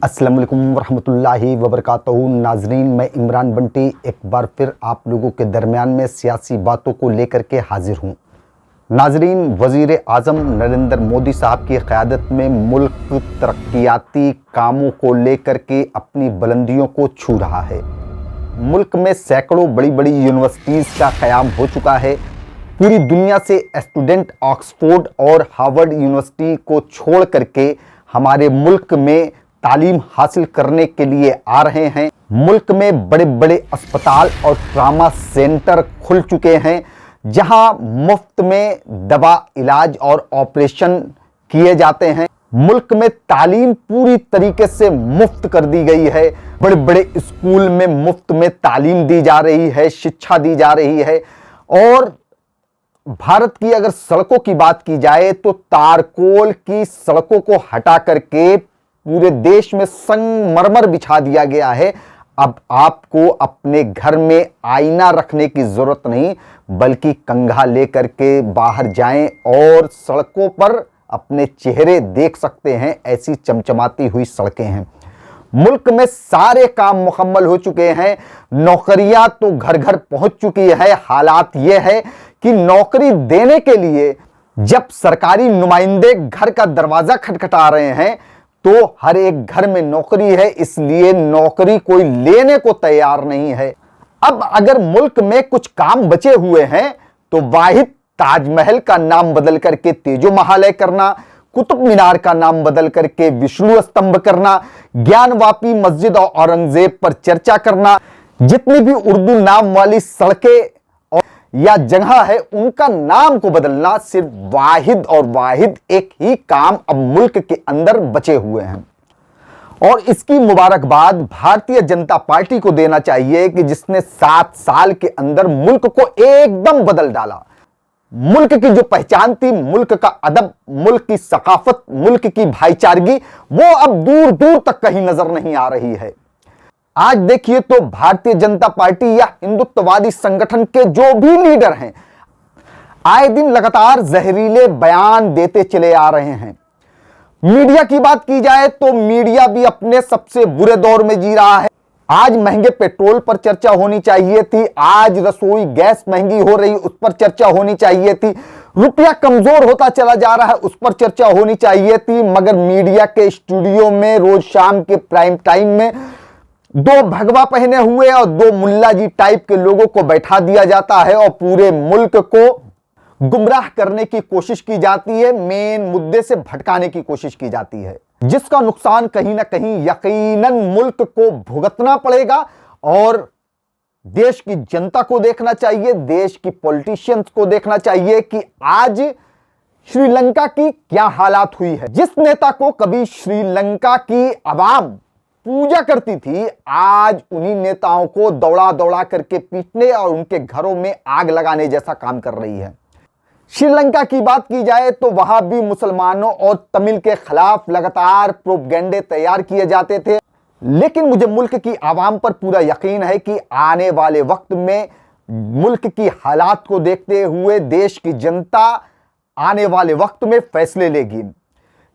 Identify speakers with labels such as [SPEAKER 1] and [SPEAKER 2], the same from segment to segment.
[SPEAKER 1] अस्सलाम वालेकुम वरहमतुल्लाहि वबरकातुहू। नाजरीन, मैं इमरान बंटी एक बार फिर आप लोगों के दरमियान में सियासी बातों को लेकर के हाजिर हूँ। नाजरीन, वज़ीर आज़म नरेंद्र मोदी साहब की क़यादत में मुल्क तरक्याती कामों को लेकर के अपनी बुलंदियों को छू रहा है। मुल्क में सैकड़ों बड़ी बड़ी यूनिवर्सिटीज़ का क़याम हो चुका है। पूरी दुनिया से स्टूडेंट ऑक्सफोर्ड और हार्वर्ड यूनिवर्सिटी को छोड़ करके हमारे मुल्क में तालीम हासिल करने के लिए आ रहे हैं। मुल्क में बड़े बड़े अस्पताल और ट्रामा सेंटर खुल चुके हैं, जहां मुफ्त में दवा, इलाज और ऑपरेशन किए जाते हैं। मुल्क में तालीम पूरी तरीके से मुफ्त कर दी गई है। बड़े बड़े स्कूल में मुफ्त में तालीम दी जा रही है, शिक्षा दी जा रही है। और भारत की अगर सड़कों की बात की जाए तो तारकोल की सड़कों को हटा करके पूरे देश में संगमरमर बिछा दिया गया है। अब आपको अपने घर में आईना रखने की जरूरत नहीं, बल्कि कंघा लेकर के बाहर जाएं और सड़कों पर अपने चेहरे देख सकते हैं। ऐसी चमचमाती हुई सड़कें हैं। मुल्क में सारे काम मुकम्मल हो चुके हैं। नौकरियां तो घर घर पहुंच चुकी है। हालात यह है कि नौकरी देने के लिए जब सरकारी नुमाइंदे घर का दरवाजा खटखटा रहे हैं तो हर एक घर में नौकरी है, इसलिए नौकरी कोई लेने को तैयार नहीं है। अब अगर मुल्क में कुछ काम बचे हुए हैं तो वाहिद ताजमहल का नाम बदल करके तेजो महालय करना, कुतुब मीनार का नाम बदल करके विष्णु स्तंभ करना, ज्ञानवापी मस्जिद और औरंगजेब पर चर्चा करना, जितनी भी उर्दू नाम वाली सड़कें या जगह है उनका नाम को बदलना, सिर्फ वाहिद और वाहिद एक ही काम अब मुल्क के अंदर बचे हुए हैं। और इसकी मुबारकबाद भारतीय जनता पार्टी को देना चाहिए कि जिसने 7 साल के अंदर मुल्क को एकदम बदल डाला। मुल्क की जो पहचान थी, मुल्क का अदब, मुल्क की सकाफत, मुल्क की भाईचारगी, वो अब दूर दूर तक कहीं नजर नहीं आ रही है। आज देखिए तो भारतीय जनता पार्टी या हिंदुत्ववादी संगठन के जो भी लीडर हैं, आए दिन लगातार जहरीले बयान देते चले आ रहे हैं। मीडिया की बात की जाए तो मीडिया भी अपने सबसे बुरे दौर में जी रहा है। आज महंगे पेट्रोल पर चर्चा होनी चाहिए थी, आज रसोई गैस महंगी हो रही उस पर चर्चा होनी चाहिए थी, रुपया कमजोर होता चला जा रहा है उस पर चर्चा होनी चाहिए थी। मगर मीडिया के स्टूडियो में रोज शाम के प्राइम टाइम में 2 भगवा पहने हुए और 2 मुल्ला जी टाइप के लोगों को बैठा दिया जाता है और पूरे मुल्क को गुमराह करने की कोशिश की जाती है, मेन मुद्दे से भटकाने की कोशिश की जाती है, जिसका नुकसान कहीं ना कहीं यकीनन मुल्क को भुगतना पड़ेगा। और देश की जनता को देखना चाहिए, देश की पॉलिटिशियंस को देखना चाहिए कि आज श्रीलंका की क्या हालात हुई है। जिस नेता को कभी श्रीलंका की आवाम पूजा करती थी, आज उन्हीं नेताओं को दौड़ा दौड़ा करके पीटने और उनके घरों में आग लगाने जैसा काम कर रही है। श्रीलंका की बात की जाए तो वहां भी मुसलमानों और तमिल के खिलाफ लगातार प्रोपगेंडे तैयार किए जाते थे। लेकिन मुझे मुल्क की आवाम पर पूरा यकीन है कि आने वाले वक्त में मुल्क की हालात को देखते हुए देश की जनता आने वाले वक्त में फैसले लेगी।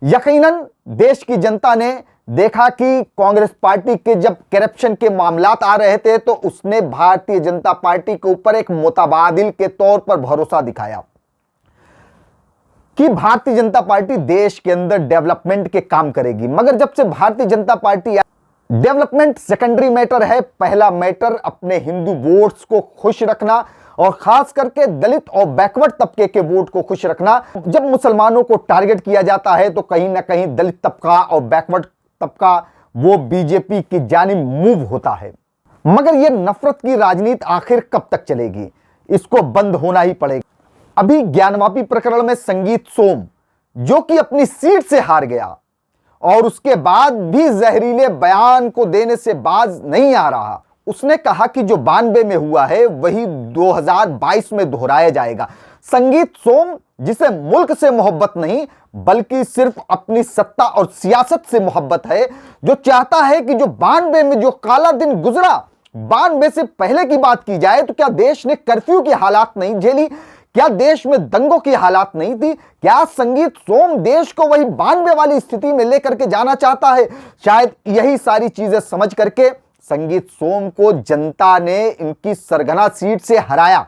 [SPEAKER 1] यकीनन देश की जनता ने देखा कि कांग्रेस पार्टी के जब करप्शन के मामलात आ रहे थे तो उसने भारतीय जनता पार्टी के ऊपर एक मुतबादिल के तौर पर भरोसा दिखाया कि भारतीय जनता पार्टी देश के अंदर डेवलपमेंट के काम करेगी। मगर जब से Bharatiya Janata party, development secondary matter है, पहला मैटर अपने हिंदू वोट्स को खुश रखना और खास करके दलित और बैकवर्ड तबके के वोट को खुश रखना। जब मुसलमानों को टारगेट किया जाता है तो कहीं ना कहीं दलित तबका और बैकवर्ड तबका वो बीजेपी की जानिब मूव होता है। मगर ये नफरत की राजनीति आखिर कब तक चलेगी? इसको बंद होना ही पड़ेगा। अभी ज्ञानवापी प्रकरण में संगीत सोम, जो कि अपनी सीट से हार गया और उसके बाद भी जहरीले बयान को देने से बाज नहीं आ रहा, उसने कहा कि जो 92 में हुआ है वही 2022 में दोहराया जाएगा। संगीत सोम, जिसे मुल्क से मोहब्बत नहीं बल्कि सिर्फ अपनी सत्ता और सियासत से मोहब्बत है, जो चाहता है कि जो 92 में जो काला दिन गुजरा, 92 से पहले की बात की जाए तो क्या देश ने कर्फ्यू की हालात नहीं झेली? क्या देश में दंगों की हालात नहीं थी? क्या संगीत सोम देश को वही 92 वाली स्थिति में लेकर के जाना चाहता है? शायद यही सारी चीजें समझ करके संगीत सोम को जनता ने इनकी सरगना सीट से हराया।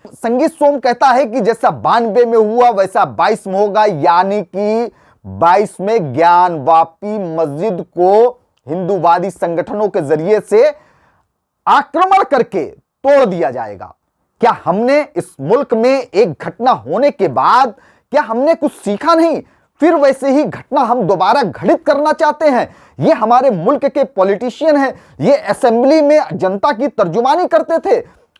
[SPEAKER 1] संगीत सोम कहता है कि जैसा 92 में हुआ वैसा 22 में होगा, यानी कि 22 में ज्ञानवापी मस्जिद को हिंदूवादी संगठनों के जरिए से आक्रमण करके तोड़ दिया जाएगा। क्या हमने इस मुल्क में एक घटना होने के बाद क्या हमने कुछ सीखा नहीं? फिर वैसे ही घटना हम दोबारा घटित करना चाहते हैं। ये हमारे मुल्क के पॉलिटिशियन हैं, ये असेंबली में जनता की तर्जुमानी करते थे।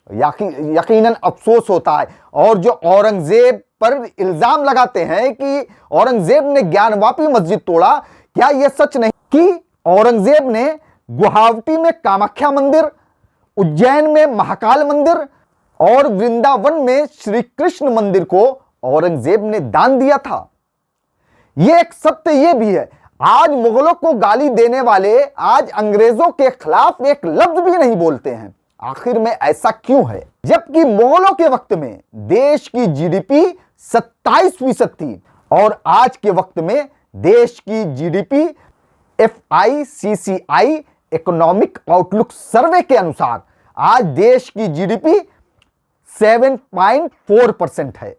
[SPEAKER 1] यकीनन अफसोस होता है। और जो औरंगजेब पर इल्जाम लगाते हैं कि औरंगजेब ने ज्ञानवापी मस्जिद तोड़ा, क्या यह सच नहीं कि औरंगजेब ने गुवाहाटी में कामाख्या मंदिर, उज्जैन में महाकाल मंदिर और वृंदावन में श्री कृष्ण मंदिर को औरंगजेब ने दान दिया था? यह एक सत्य यह भी है। आज मुगलों को गाली देने वाले आज अंग्रेजों के खिलाफ एक लफ्ज भी नहीं बोलते हैं। आखिर में ऐसा क्यों है? जबकि मुगलों के वक्त में देश की जीडीपी 27% थी और आज के वक्त में देश की जीडीपी FICCI इकोनॉमिक आउटलुक सर्वे के अनुसार आज देश की जीडीपी 7.4% है।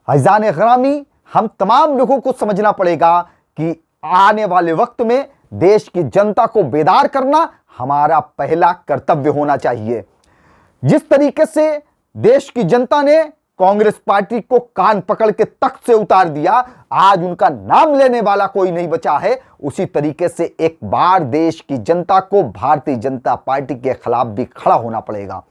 [SPEAKER 1] अज़ीज़ान गिरामी, हम तमाम लोगों को समझना पड़ेगा कि आने वाले वक्त में देश की जनता को बेदार करना हमारा पहला कर्तव्य होना चाहिए। जिस तरीके से देश की जनता ने कांग्रेस पार्टी को कान पकड़ के तख्त से उतार दिया, आज उनका नाम लेने वाला कोई नहीं बचा है, उसी तरीके से एक बार देश की जनता को भारतीय जनता पार्टी के खिलाफ भी खड़ा होना पड़ेगा।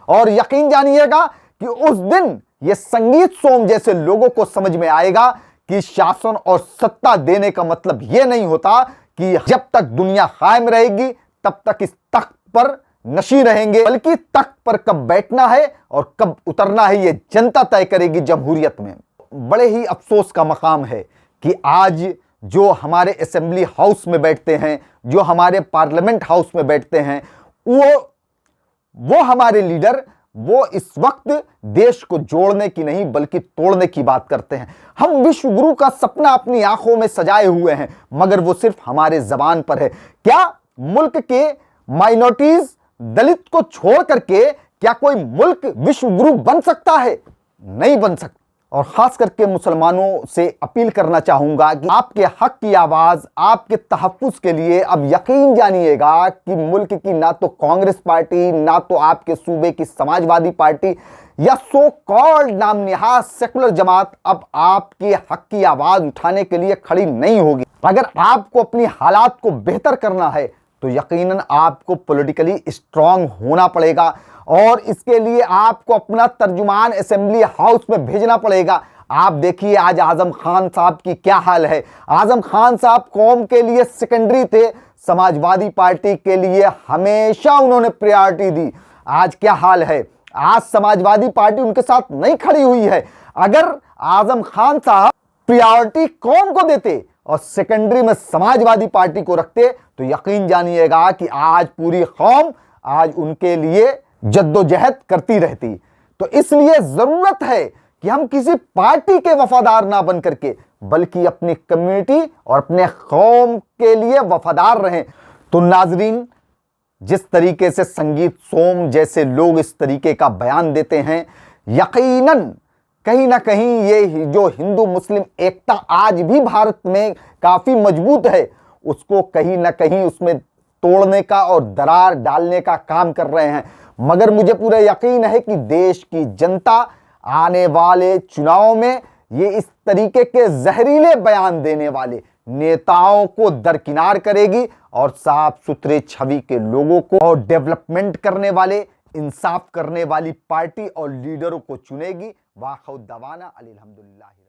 [SPEAKER 1] और यकीन जानिएगा कि उस दिन यह संगीत सोम जैसे लोगों को समझ में आएगा कि शासन और सत्ता देने का मतलब यह नहीं होता कि जब तक दुनिया कायम रहेगी तब तक इस तख्त पर नशी रहेंगे, बल्कि तख्त पर कब बैठना है और कब उतरना है यह जनता तय करेगी जमहूरियत में। बड़े ही अफसोस का मकाम है कि आज जो हमारे असेंबली हाउस में बैठते हैं, जो हमारे पार्लियामेंट हाउस में बैठते हैं, वो हमारे लीडर वो इस वक्त देश को जोड़ने की नहीं बल्कि तोड़ने की बात करते हैं। हम विश्व गुरु का सपना अपनी आंखों में सजाए हुए हैं, मगर वो सिर्फ हमारे जबान पर है। क्या मुल्क के माइनॉरिटीज दलित को छोड़ करके क्या कोई मुल्क विश्व गुरु बन सकता है? नहीं बन सकता। और खास करके मुसलमानों से अपील करना चाहूंगा कि आपके हक की आवाज, आपके तहफ्फुज के लिए अब यकीन जानिएगा कि मुल्क की ना तो कांग्रेस पार्टी, ना तो आपके सूबे की समाजवादी पार्टी या सो कॉल्ड नाम निहाद सेकुलर जमात अब आपके हक की आवाज उठाने के लिए खड़ी नहीं होगी। अगर आपको अपनी हालात को बेहतर करना है तो यकीनन आपको पॉलिटिकली स्ट्रांग होना पड़ेगा और इसके लिए आपको अपना तर्जुमान असेंबली हाउस में भेजना पड़ेगा। आप देखिए आज आजम खान साहब की क्या हाल है। आजम खान साहब कौम के लिए सेकेंडरी थे, समाजवादी पार्टी के लिए हमेशा उन्होंने प्रायोरिटी दी। आज क्या हाल है? आज समाजवादी पार्टी उनके साथ नहीं खड़ी हुई है। अगर आजम खान साहब प्रायोरिटी कौम को देते और सेकेंडरी में समाजवादी पार्टी को रखते तो यकीन जानिएगा कि आज पूरी कौम आज उनके लिए जद्दोजहद करती रहती। तो इसलिए जरूरत है कि हम किसी पार्टी के वफादार ना बन करके बल्कि अपनी कम्युनिटी और अपने कौम के लिए वफादार रहें। तो नाजरीन, जिस तरीके से संगीत सोम जैसे लोग इस तरीके का बयान देते हैं, यकीनन कहीं ना कहीं ये जो हिंदू मुस्लिम एकता आज भी भारत में काफी मजबूत है, उसको कहीं ना कहीं उसमें तोड़ने का और दरार डालने का काम कर रहे हैं। मगर मुझे पूरा यकीन है कि देश की जनता आने वाले चुनाव में ये इस तरीके के जहरीले बयान देने वाले नेताओं को दरकिनार करेगी और साफ सुथरे छवि के लोगों को और डेवलपमेंट करने वाले, इंसाफ करने वाली पार्टी और लीडरों को चुनेगी। वाखुद दवाना अल्हम्दुलिल्लाह।